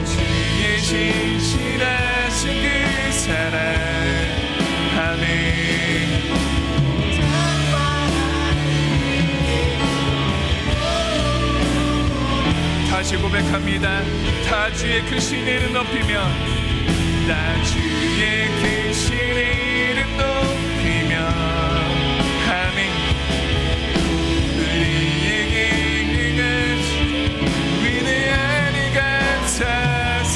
주의 진실하신 그 사랑 아멘. 다시 고백합니다. 다 주의 크신 이름 높이며 다 주의 크신 이름 높이며 아멘. 우리에게 행하신 위대한 일 감사세.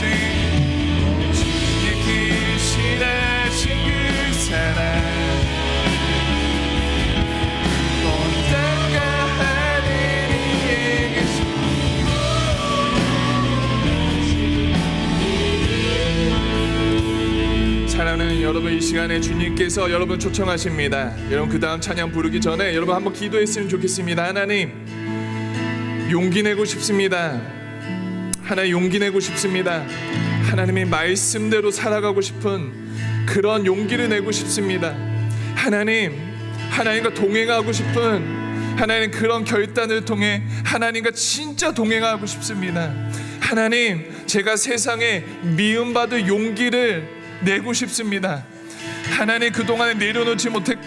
주의 크신 하신 그 사랑 온 땅과 하늘 위에 계신. 사랑하는 여러분, 이 시간에 주님께서 여러분 초청하십니다. 여러분 그 다음 찬양 부르기 전에 여러분 한번 기도했으면 좋겠습니다. 하나님 용기 내고 싶습니다. 하나님 용기 내고 싶습니다. 하나님의 말씀대로 살아가고 싶은 그런 용기를 내고 싶습니다. 하나님과 동행하고 싶은 하나님 그런 결단을 통해 하나님과 진짜 동행하고 싶습니다. 하나님 제가 세상에 미움받을 용기를 내고 싶습니다. 하나님 그동안에 내려놓지 못했고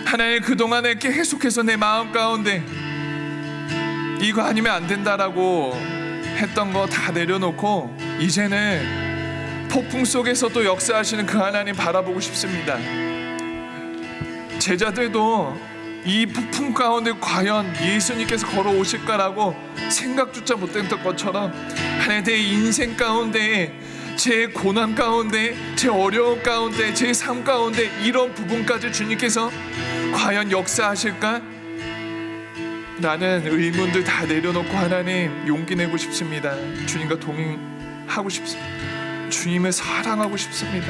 하나님 그동안에 계속해서 내 마음 가운데 이거 아니면 안 된다라고 했던 거 다 내려놓고 이제는 폭풍 속에서도 역사하시는 그 하나님 바라보고 싶습니다. 제자들도 이 폭풍 가운데 과연 예수님께서 걸어오실까라고 생각조차 못했던 것처럼 하나님 내 인생 가운데 제 고난 가운데 제 어려움 가운데 제 삶 가운데 이런 부분까지 주님께서 과연 역사하실까? 라는 의문들 다 내려놓고 하나님 용기 내고 싶습니다. 주님과 동행하고 싶습니다. 주님을 사랑하고 싶습니다.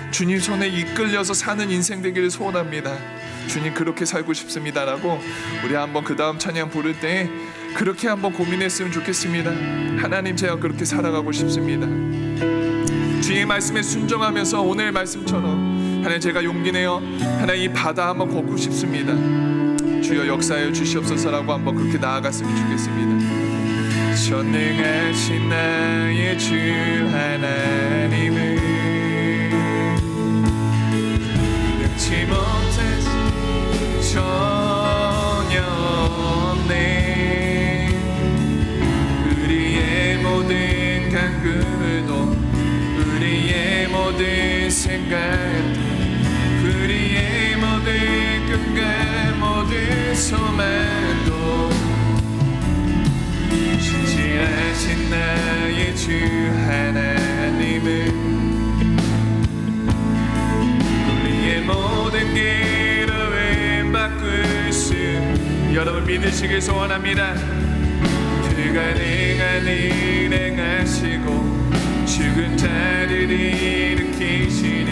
주님 손에 이끌려서 사는 인생 되기를 소원합니다. 주님 그렇게 살고 싶습니다라고 우리 한번 그 다음 찬양 부를 때 그렇게 한번 고민했으면 좋겠습니다. 하나님, 제가 그렇게 살아가고 싶습니다. 주의 말씀에 순종하면서 오늘 말씀처럼 하나님, 제가 용기 내어 하나님 이 바다 한번 걷고 싶습니다. 주여 역사하여 주시옵소서라고 한번 그렇게 나아갔으면 좋겠습니다. 전능하신 나의 주 하나님을 능치 못하지 전혀 없네. 우리의 모든 간구도 우리의 모든 생각도 우리의 모든 꿈과 모든 소망도 신실하신 나의 주 하나님을 우리의 모든 길을 바꿀 수 여러분 믿으시길 소원합니다. 불가능한 일 행하시고 죽은 자를 일으키시는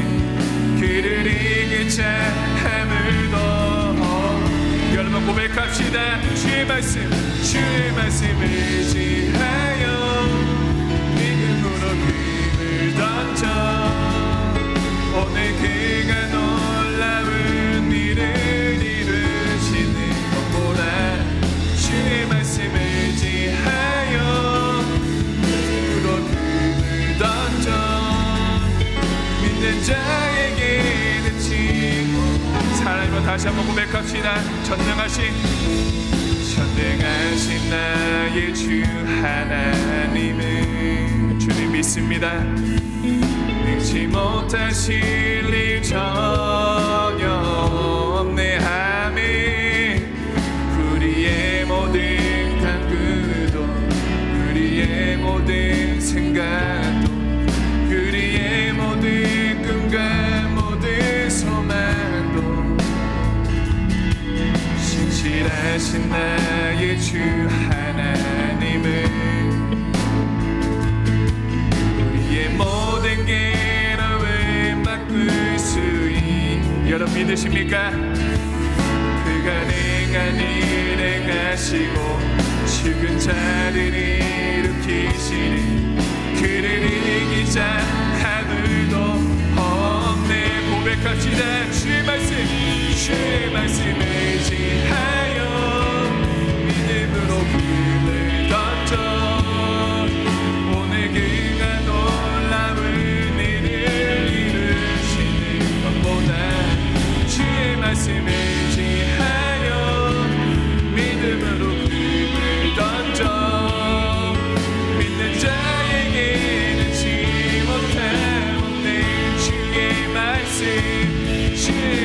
그를 이길 자 아무도 여러분 고백합시다. 주의 말씀을 의지하여 믿음으로 금을 던져 오늘 그가 놀라운 일을 이루시는 것보다 주의 말씀을 의지하여 믿음으로 금을 던져 믿는 자에게는 칭호. 사랑으로 다시 한번 고백합시다. 전능하신 나의 주 하나님을 주님 믿습니다. 능치 못하실 일 전혀 없네. 아멘. 우리의 모든 간구도 우리의 모든 생각도 우리의 모든 꿈과 모든 소망도 신실하신 나의 주 하나님을 우리의 모든 괴로움 바꿀 수 있는 여러분 믿으십니까? 불가능한 일 행하시고 죽은 자를 일으키시는 그를 이길 자 아무도 없네. 고백합시다. 주의 말씀을 의지하여 믿음으로 금을 던져 오늘 그가 놀라운 일을 이루시는 것보다 주의 말씀을 의지하여 믿음으로 금을 던져 믿는 자에게는 지못함 없네. 주의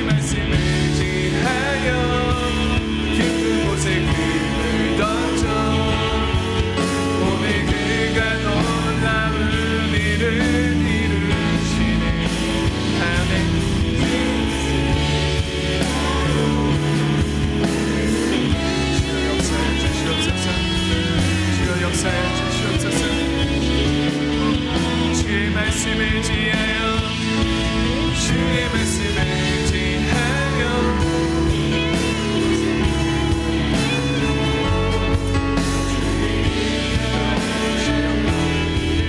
말씀을 의지하여 깊은 곳에 금을 던져 오늘 그가 놀라운 일을 이루시네. 아멘. 주여 역사해 주시옵소서. 주여 역사해 주시옵소서. 주의 말씀을 의지하여 주의 말씀을 의지하여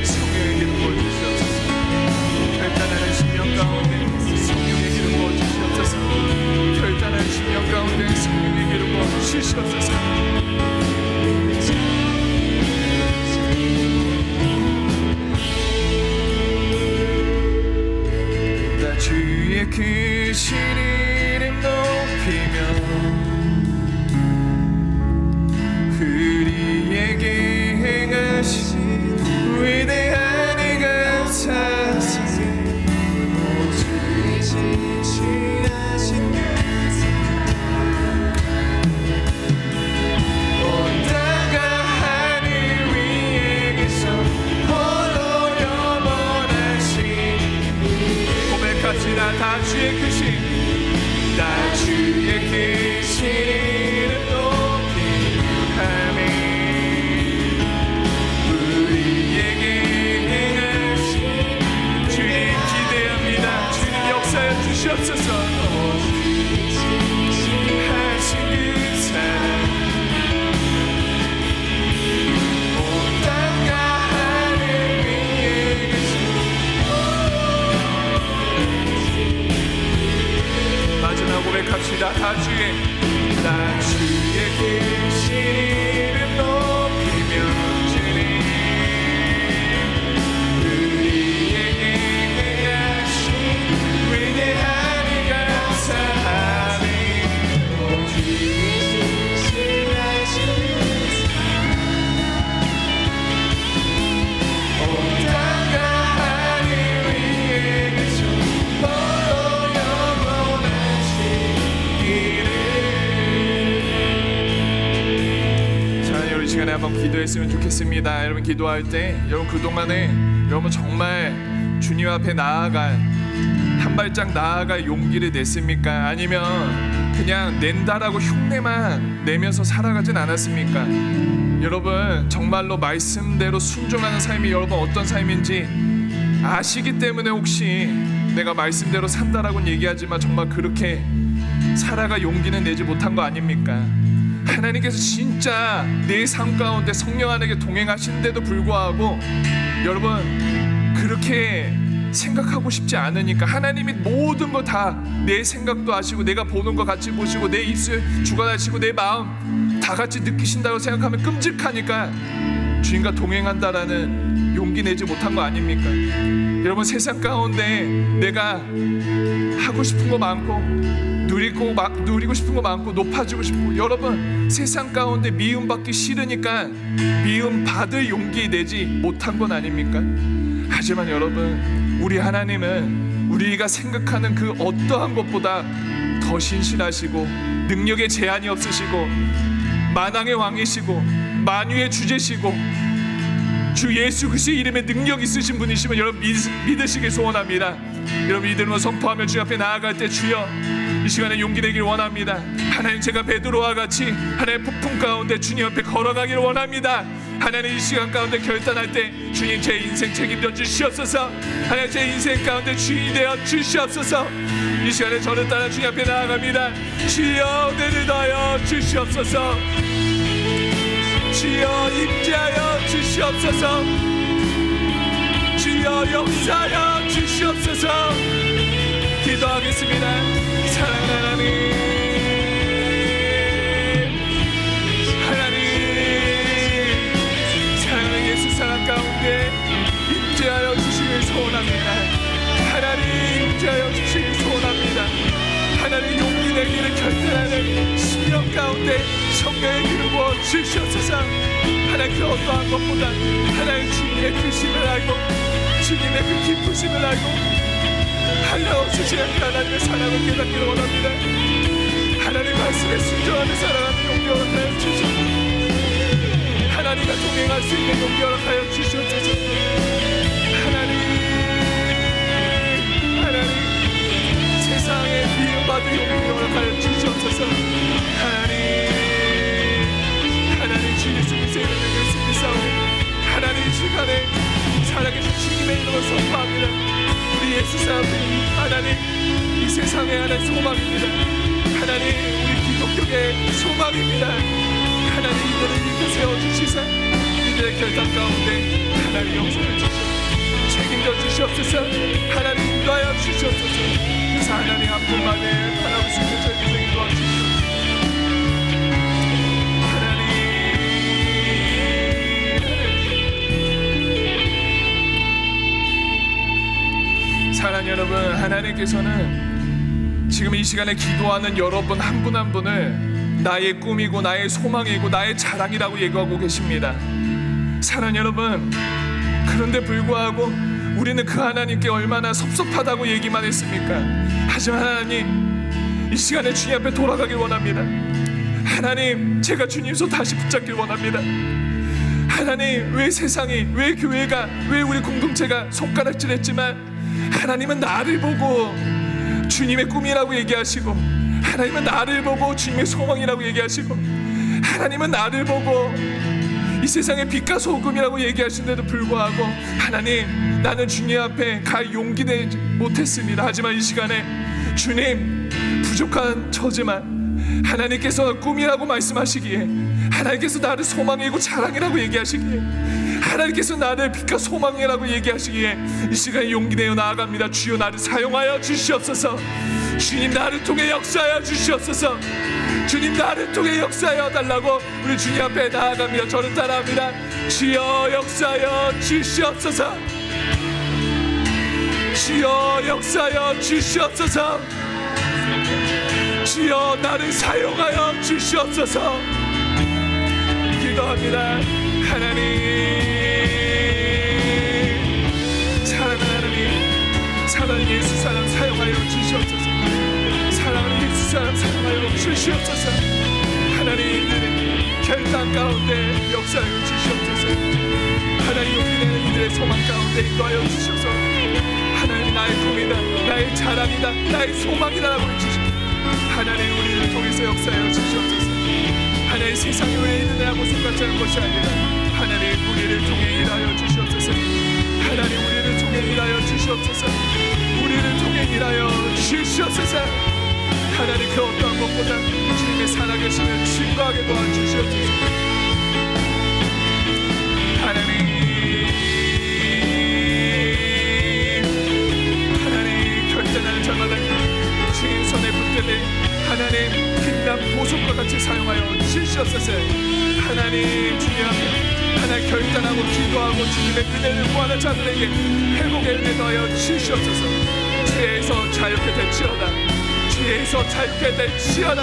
성령의 기름 부어주시옵소서. 결단하는 심령 가운데 성령의 기름 부어주시옵소서. 결단하는 심령 가운데 성령의 기름 부어주시옵소서. 주의 크신 이름 높이며 우리에게 행하신 위대한 일 감사하세. 주의 진실하신 온 땅과 하늘 위에 계셔 홀로 영원하신 고백합시다. 다 주의 크신 이름 높이 아멘. 우리에게 행하신 주님 기대합니다. 주님 역사해 주시옵소서. 하신 그 사랑 다 주의 크신 이름 높이며 주님 우리에게 행하신 위대하니 감사하니 시간에 한번 기도했으면 좋겠습니다. 여러분 기도할 때 여러분 그동안에 여러분 정말 주님 앞에 나아갈 한 발짝 나아갈 용기를 냈습니까? 아니면 그냥 낸다라고 흉내만 내면서 살아가진 않았습니까? 여러분 정말로 말씀대로 순종하는 삶이 여러분 어떤 삶인지 아시기 때문에 혹시 내가 말씀대로 산다라고는 얘기하지만 정말 그렇게 살아갈 용기는 내지 못한 거 아닙니까? 하나님께서 진짜 내 삶 가운데 성령 안에게 동행하시는데도 불구하고 여러분 그렇게 생각하고 싶지 않으니까 하나님이 모든 거 다 내 생각도 아시고 내가 보는 거 같이 보시고 내 입술 주관하시고 내 마음 다 같이 느끼신다고 생각하면 끔찍하니까 주님과 동행한다라는 용기 내지 못한 거 아닙니까? 여러분 세상 가운데 내가 하고 싶은 거 많고 누리고 싶은 거 많고 높아지고 싶고 여러분 세상 가운데 미움받기 싫으니까 미움받을 용기 내지 못한 건 아닙니까? 하지만 여러분 우리 하나님은 우리가 생각하는 그 어떠한 것보다 더 신실하시고 능력에 제한이 없으시고 만왕의 왕이시고 만유의 주제시고 주 예수 그리스도의 이름에 능력 있으신 분이시면 여러분 믿으시길 소원합니다. 여러분 이들로 선포하며 주 앞에 나아갈 때 주여 이 시간에 용기 내길 원합니다. 하나님 제가 베드로와 같이 하나님의 폭풍 가운데 주님 앞에 걸어가길 원합니다. 하나님 이 시간 가운데 결단할 때 주님 제 인생 책임져 주시옵소서. 하나님 제 인생 가운데 주인이 되어 주시옵소서. 이 시간에 저를 따라 주님 앞에 나아갑니다. 주여 은혜를 더하여 주시옵소서. 주여 임재하여 주시옵소서. 주여 역사하여 주시옵소서. 기도하겠습니다. 사랑하는 하나님 사랑하는 예수 사랑 가운데 임재하여 주시길 소원합니다. 하나님 임재하여 주시길 소원합니다. 하나님 용기 내기를 결단하는 심령 가운데 성령의 기름 부어 주시옵소서. 하나님 그 어떠한 것보다 하나님 주님의 크심을 알고 주님의 그 기쁘심을 알고 하나없으신 하나님의 사랑을 깨닫기를 원합니다. 하나님 말씀에 순종하며 살아가는 용기 허락하여 주시옵소서. 하나님과 동행할 수 있는 용기 허락하여 주시옵소서. 하나님 세상에 미움받을 용기 허락하여 주시옵소서. 하나님 주 예수 그리스도의 이름으로 승리사오니 하나님 주간에 살아계신 주님의 이름으로 선포합니다. 우리 예수 사람들이 하나님 이 세상의 하나님 소망입니다. 하나님 우리 기독교의 소망입니다. 하나님 이들을 이끌어 세워주시사 이들의 결단 가운데 하나님 용서를 주시옵소서. 책임져 주시옵소서. 하나님 인도하여 주시옵소서. 그래서 하나님 한 분만에 바라볼 수 있는 저희 인생을 도와주시옵소서. 사랑하는 여러분 하나님께서는 지금 이 시간에 기도하는 여러분 한 분 한 분을 나의 꿈이고 나의 소망이고 나의 자랑이라고 얘기하고 계십니다. 사랑하는 여러분 그런데 불구하고 우리는 그 하나님께 얼마나 섭섭하다고 얘기만 했습니까? 하지만 하나님 이 시간에 주님 앞에 돌아가길 원합니다. 하나님 제가 주님 손 다시 붙잡길 원합니다. 하나님 왜 세상이 왜 교회가 왜 우리 공동체가 손가락질했지만 하나님은 나를 보고 주님의 꿈이라고 얘기하시고 하나님은 나를 보고 주님의 소망이라고 얘기하시고 하나님은 나를 보고 이 세상의 빛과 소금이라고 얘기하시는데도 불구하고 하나님 나는 주님 앞에 갈 용기 내지 못했습니다. 하지만 이 시간에 주님 부족한 저지만 하나님께서 꿈이라고 말씀하시기에 하나님께서 나를 소망이고 자랑이라고 얘기하시기에 하나님께서 나를 빛과 소망이라고 얘기하시기에 이 시간에 용기 내어 나아갑니다. 주여 나를 사용하여 주시옵소서. 주님 나를 통해 역사하여 주시옵소서. 주님 나를 통해 역사하여 달라고 우리 주님 앞에 나아갑니다. 저를 따라합니다. 주여 역사하여 주시옵소서. 주여 역사하여 주시옵소서. 주여 나를 사용하여 주시옵소서. 기도합니다. 하나님, 사랑하는 하나님, 사랑하는 예수 사람 사용하여 주시옵소서. 사랑하는 예수 사람 사용하여 주시옵소서. 하나님, 결단 가운데 역사하여 주시옵소서. 하나님, 우리는 이들의 소망 가운데 인도하여 주셔서 하나님 나의 꿈이다, 나의 자랑이다, 나의 소망이다라고 해주시옵소서. 하나님 우리를 통해서 역사하여 주시옵소서. 하나님 세상에 왜 이르냐고 생각하는 것이 아니라 하나님 우리를 통해 일하여 주시옵소서. 하나님 우리를 통해 일하여 주시옵소서. 우리를 통해 일하여 주시옵소서. 하나님 그 어떠한 것보다 주님의 살아계심을 증거하게 도와주시옵소서. 하나님 결단하는 자마다 주님 손에 붙들린 하나님 빛난 보석과 같이 사용하여 주시옵소서. 하나님 주님 앞에 하나님 결단하고 기도하고 주님의 은혜를 구하는 자들에게 회복의 은혜 더하여 주시옵소서. 죄에서 자유케 될지어다. 죄에서 자유케 될지어다.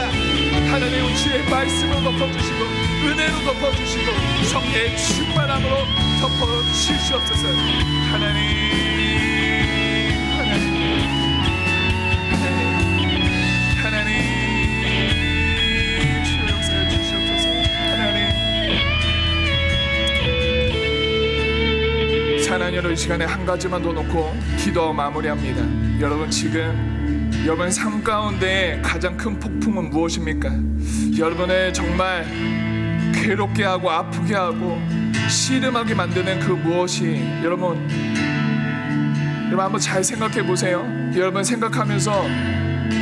하나님 주의 말씀으로 덮어주시고 은혜로 덮어주시고 성령의 충만함으로 덮어주시옵소서. 하나님 주여 역사해 주시옵소서. 하나님 사랑하는 이 시간에 한 가지만 더 놓고 기도 마무리합니다. 여러분 지금 여러분 삶 가운데 가장 큰 폭풍은 무엇입니까? 여러분을 정말 괴롭게 하고 아프게 하고 씨름하게 만드는 그 무엇이 여러분 한번 잘 생각해 보세요. 여러분 생각하면서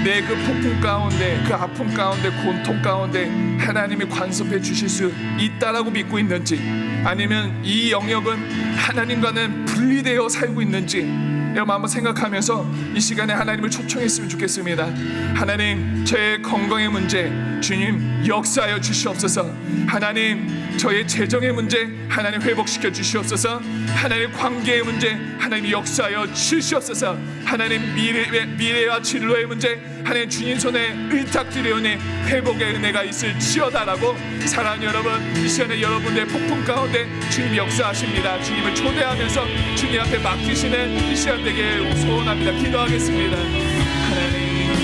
내 그 폭풍 가운데 그 아픔 가운데 고통 가운데 하나님이 간섭해 주실 수 있다라고 믿고 있는지 아니면 이 영역은 하나님과는 분리되어 살고 있는지 여러분 한번 생각하면서 이 시간에 하나님을 초청했으면 좋겠습니다. 하나님 저의 건강의 문제 주님 역사하여 주시옵소서. 하나님 저의 재정의 문제 하나님 회복시켜 주시옵소서. 하나님 관계의 문제 하나님 역사하여 주시옵소서. 하나님 미래와 진로의 문제 하나님 주님 손에 의탁드리오니 회복의 은혜가 있을지어다라고 사랑하는 여러분 이 시간에 여러분의 폭풍 가운데 주님이 역사하십니다. 주님을 초대하면서 주님 앞에 맡기시는 이 시간 되게 소원합니다. 기도하겠습니다. 하나님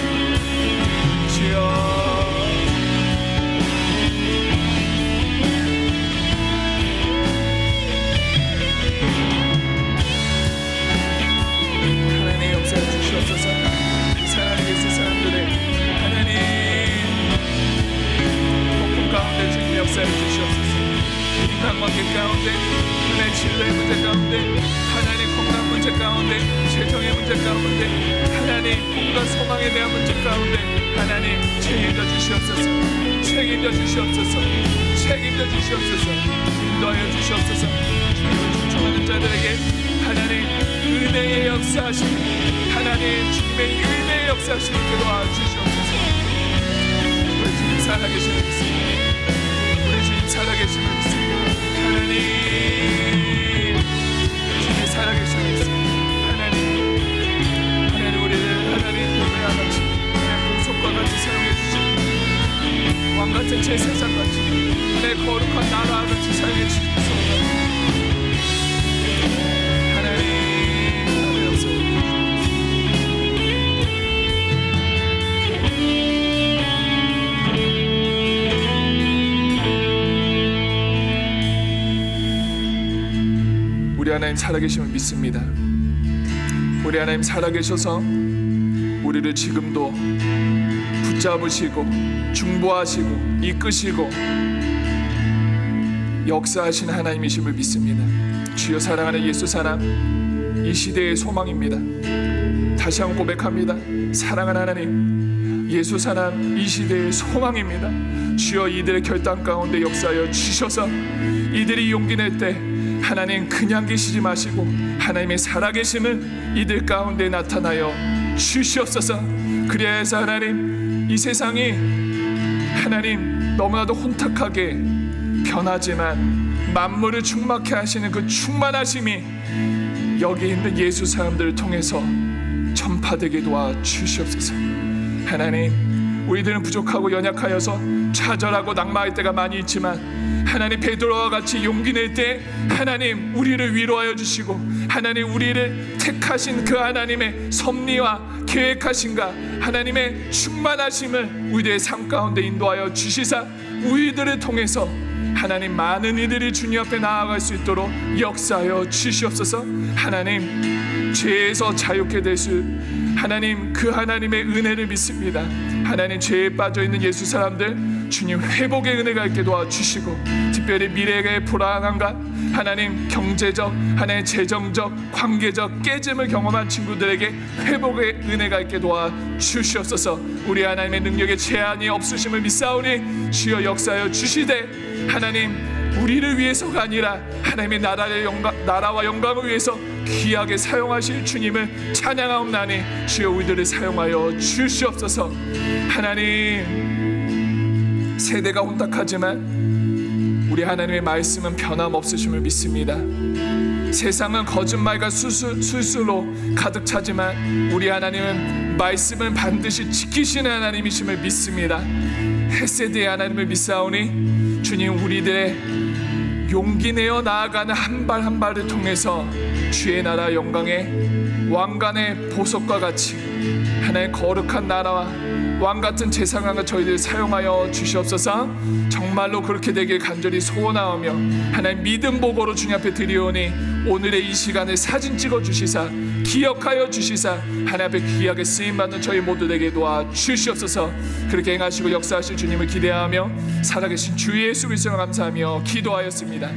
주여 역사해 주시옵소서. 인간관계 가운데 하나님의 진로의 문제 가운데 하나님의 건강 문제 가운데 재정의 문제 가운데 하나님 꿈과 소망에 대한 문제 가운데 하나님 책임져 주시옵소서. 책임져 주시옵소서. 책임져 주시옵소서. 인도하여 주시옵소서. 주님을 초청하는 자들에게 하나님 은혜의 역사하시니 하나님 주님의 은혜의 역사하시니 도와주시옵소서. 우리 주님 살아계시는 믿습니다. 살아계심을 믿습니다. 하나님 주님 살아계심을 믿습니다. 하나님 우리를 하나님 보배와 같이 하나님 보석과 같이 사용해 주시고 왕같은 제사장같이 하나님 거룩한 나라와 같이 사용해 주시옵소서. 하나님 역사해 우리 하나님 살아계심을 믿습니다. 우리 하나님 살아계셔서 우리를 지금도 붙잡으시고 중보하시고 이끄시고 역사하시는 하나님이심을 믿습니다. 주여 사랑하는 예수 사람 이 시대의 소망입니다. 다시 한번 고백합니다. 사랑하는 하나님 예수 사람 이 시대의 소망입니다. 주여 이들의 결단 가운데 역사하여 주셔서 이들이 용기 낼 때 하나님 그냥 계시지 마시고 하나님의 살아계심을 이들 가운데 나타나여 주시옵소서. 그래서 하나님, 이 세상이 하나님 너무나도 혼탁하게 변하지만 만물을 충만케 하시는 그 충만하심이 여기 있는 예수 사람들을 통해서 전파되게 도와 주시옵소서. 하나님, 우리들은 부족하고 연약하여서 좌절하고 낙마할 때가 많이 있지만 하나님, 베드로와 같이 용기 낼 때 하나님 우리를 위로하여 주시고 하나님 우리를 택하신 그 하나님의 섭리와 계획하신가 하나님의 충만하심을 우리들의 삶 가운데 인도하여 주시사 우리들을 통해서 하나님 많은 이들이 주님 앞에 나아갈 수 있도록 역사하여 주시옵소서. 하나님, 죄에서 자유케 될 수 하나님 그 하나님의 은혜를 믿습니다. 하나님, 죄에 빠져있는 예수 사람들 주님 회복의 은혜가 있게 도와주시고 특별히 미래의 불안함과 하나님 경제적 하나님 재정적 관계적 깨짐을 경험한 친구들에게 회복의 은혜가 있게 도와주시옵소서. 우리 하나님의 능력에 제한이 없으심을 믿사오니 주여 역사하여 주시되 하나님 우리를 위해서가 아니라 하나님의 나라와 영광을 위해서 귀하게 사용하실 주님을 찬양하옵나니 주여 우리들을 사용하여 주시옵소서. 하나님, 세대가 혼탁하지만 우리 하나님의 말씀은 변함없으심을 믿습니다. 세상은 거짓말과 술수로 가득 차지만 우리 하나님은 말씀을 반드시 지키시는 하나님이심을 믿습니다. 헤세드의 하나님을 믿사오니 주님 우리들의 용기 내어 나아가는 한 발 한 발을 통해서 주의 나라 영광의 왕관의 보석과 같이 하나의 거룩한 나라와 왕같은 재상을 저희들 사용하여 주시옵소서. 정말로 그렇게 되길 간절히 소원하오며 하나님 믿음 보고로 주님 앞에 드리오니 오늘의 이 시간을 사진 찍어 주시사 기억하여 주시사 하나님 앞에 귀하게 쓰임받는 저희 모두에게 도와 주시옵소서. 그렇게 행하시고 역사하실 주님을 기대하며 살아계신 주 예수 그리스도를 감사하며 기도하였습니다.